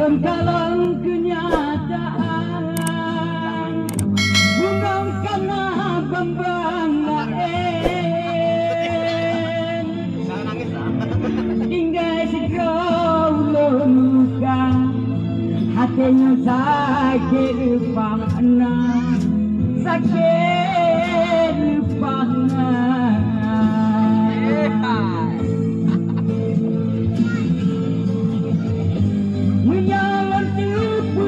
Bengkalang kenyataan bukan karena bambang lain tinggal sekolah muka hatinya sakit panah sakit panah menyalan tiupu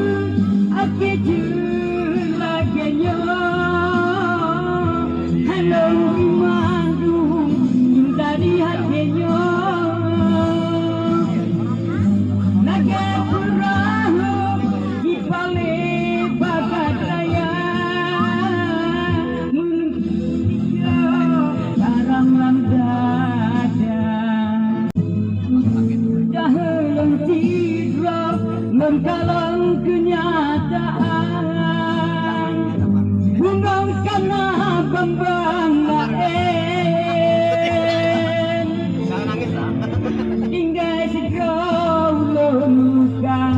ake julagenyo halau imandung cinta di hatinya naga perahu di balik bagat raya menuju barang dada dahalang tidur mengkalang kenyataan bukan karena bambang lain tinggal sekolah muka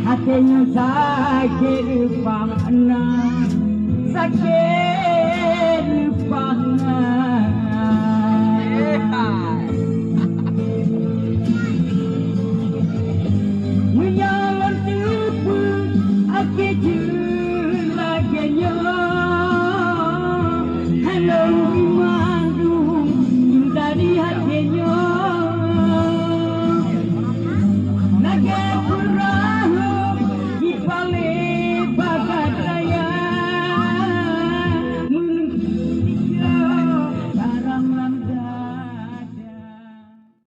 hatinya sakit panah sakit panah